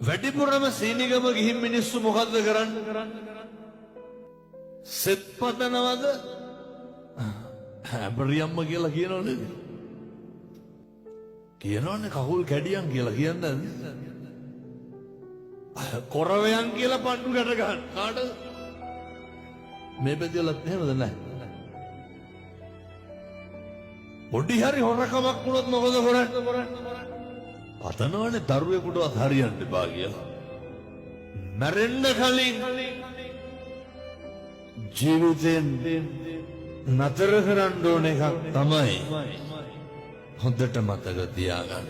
වැඩිපුරම සීනිගම ගිහින් මිනිස්සු මොකද්ද කරන්නේ? සෙත් පතනවද? හැබරියම්ම කියලා කියනවනේ. කියනවනේ කකුල් කැඩියන් කියලා කියන්නේ. කොරවයන් කියලා පණ්ඩු ගැට ගන්න. කාටද? මේ බෙදලත් එහෙමද නැහැ. පොඩි හරි හොරකමක් වුණොත් මොකද කරන්නේ? පතනවනේ දරුවෙකුටවත් හරියන්න එපා කියලා. මැරෙන්න කලින් ජීවිතෙන් නතර කරන්න ඕන එකක් තමයි හොඳට මතක තියාගන්න.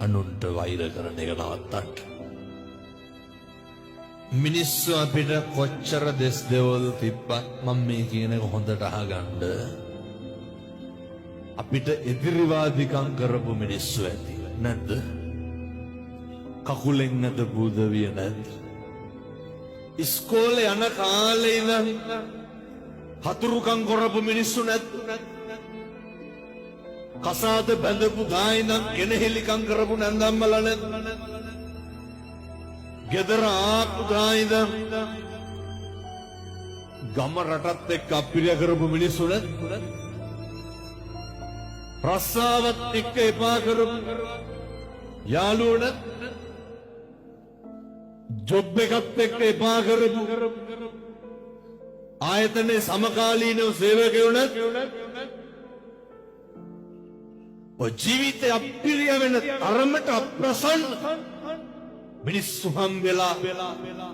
අනුන්ට වෛර කරන එක නවත්තන්න. මිනිස්සු අපිට කොච්චර දෙස් දෙවල් තිබ්බත් මම මේ කියන එක හොඳට අහගන්න. අපිට එදිරිවාදිකම් කරපු මිනිස්සු ඇති නැද්ද? කකුලෙන් නැද බුදවිය නැද්ද? ඉස්කෝලේ යන කාලේ ඉඳන් හතුරුකම් කරපු මිනිස්සු නැද්ද? කසාද බැඳපු ගා ඉඳන් කෙනෙහිලිකම් කරපු නැන්දම්මලා නැද්ද? ගෙදර ආපු ගා ඉඳන් ගම රටත් එක්ක අපිරිය කරපු මිනිස්සු නැද්ද? රස්සාවත් එක්ක එපා කරපු යාළුවෝ නැද්ද? ජොබ් එකත් එක්ක එපා කරපු ආයතනයේ සමකාලීනව සේවකයෝ නැද්ද? ඔය ජීවිතේ අපිරිය වෙන තරමට අප්‍රසන්න මිනිස්සු හම් වෙලා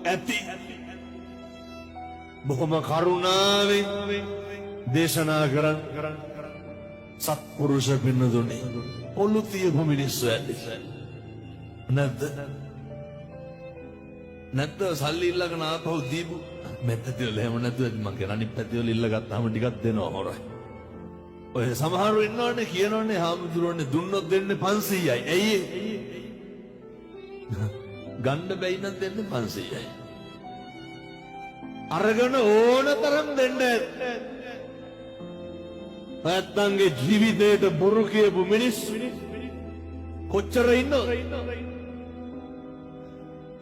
ඇති. බොහොම කරුණාවෙන් දේශනා කරන් සත්පුරුෂ පින්නතුනි ඔලු තියපු මිනිස්සු ඇති නැද්ද? නැත්ද සල්ලි ඉල්ලගෙන ආපහු දීපු මේ පැතිවල එහෙම නැතුව මං කියන අනිත් පැතිවල ඉල්ල ගත්තාම ටිකක් දෙනවා හොරයි. ඔය සමහරව ඉන්නවනේ කියනවනේ හාමුදුරුවනේ දුන්නොත් දෙන්නේ 500යි. ඇයි ගන්න බැයි නම් දෙන්නේ 500යි. අරගෙන ඕන තරම් දෙන්න නැත්තන්ගේ ජීවිතේට බොරු කියපු මිනිස්සු කොච්චර ඉන්නවද?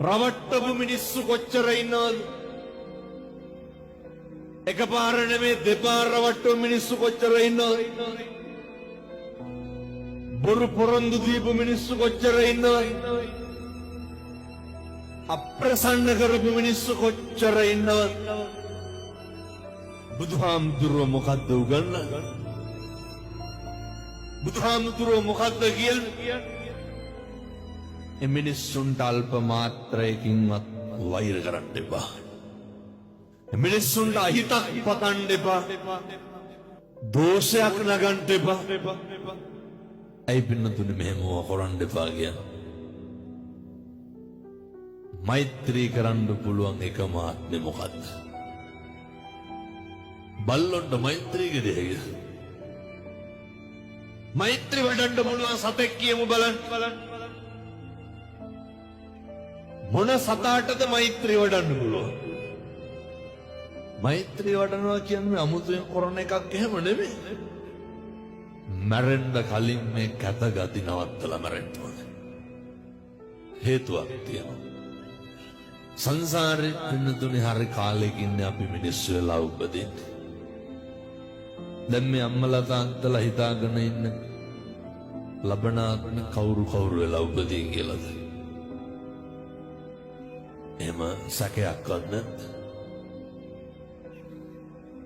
රවට්ටපු මිනිස්සු කොච්චර ඉන්නවද? එකපාර නෙමෙයි දෙපාර රවට්ටපු මිනිස්සු කොච්චර ඉන්නවද? බොරු පොරොන්දු දීපු මිනිස්සු කොච්චර ඉන්නවද? අප්‍රසන්න කරපු මිනිස්සු කොච්චර ඉන්නවද? බුදුහාමුදුරුවෝ මොකද්ද උගන්වන්නේ? බුදුහාමුදුරුවෝ මොකද්ද කියන්නේ? මිනිස්සුන්ට අල්ප මාත්‍රයකින්වත් වෛර කරන්න එපා. මිනිස්සුන්ට අහිතක් පතන්න එපා. දෝෂයක් නගන්න එපා. ඇයි පින්නතුනේ මෙහෙම කරන්න එපා කියන්නේ? මෛත්‍රී කරන්න පුළුවන් එකම ආත්මය මොකද්ද? බල්ලොන්ට මෛත්‍රී කරේ. මෛත්‍රී වඩන්න පුළුවන් සතෙක් කියමු බලන්න. මොන සතාටද මෛත්‍රී වඩන්න පුළුවන්? මෛත්‍රී වඩනවා කියන්නේ අමුතුවෙන් කරන එකක් එහෙම නෙමෙයි. මැරෙන්න කලින් මේ කැත ගති නවත්තලා මැරෙන්න ඕනේ. හේතුවක් තියෙනවා. සංසාරේ පින්නතුනේ හරි කාලෙකින් අපි මිනිස්සු වෙලා උපදින්නේ. දැන් මේ අම්මලා තාත්තලා හිතාගෙන ඉන්න ලබනාත්ම කවුරු වෙලා උපදී කියලාද? එහෙම සැකයක්වත් නැද්ද?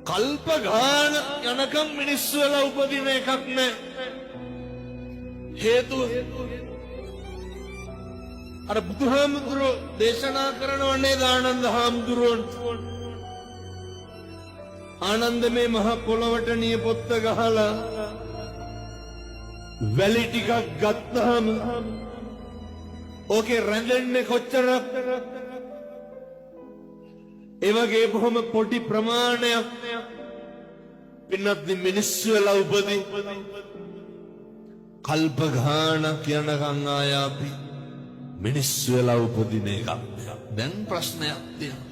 කල්ප ගාන යනකම් මිනිස්සු වෙලා උපදින එකක් නෑ. හේතුව අර බුදුහාමුදුරුවෝ දේශනා කරනවනේ ආනන්ද හාමුදුරුවෝ. ආනන්ද මේ මහ පොළවට නියපොත්ත ගහලා වැලි ටිකක් ගත්තාම ඕකේ රැඳෙන්නේ කොච්චරක්? ඒ වගේ බොහොම පොඩි ප්‍රමාණයක් පින්නත් මිනිස්සු වෙලා උපදී. කල්ප ගානක් යනකම් ආය අපි මිනිස්සු වෙලා උපදින එකක්. දැන් ප්‍රශ්නයක් තියෙනවා.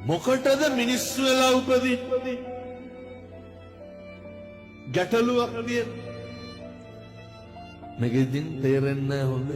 මොකටද මිනිස්සු වෙලා උපදින්නේ? ගැටලුවක් තියෙනවා. මේක ඉතින් තේරෙන්නේ නැහැ හොඳ.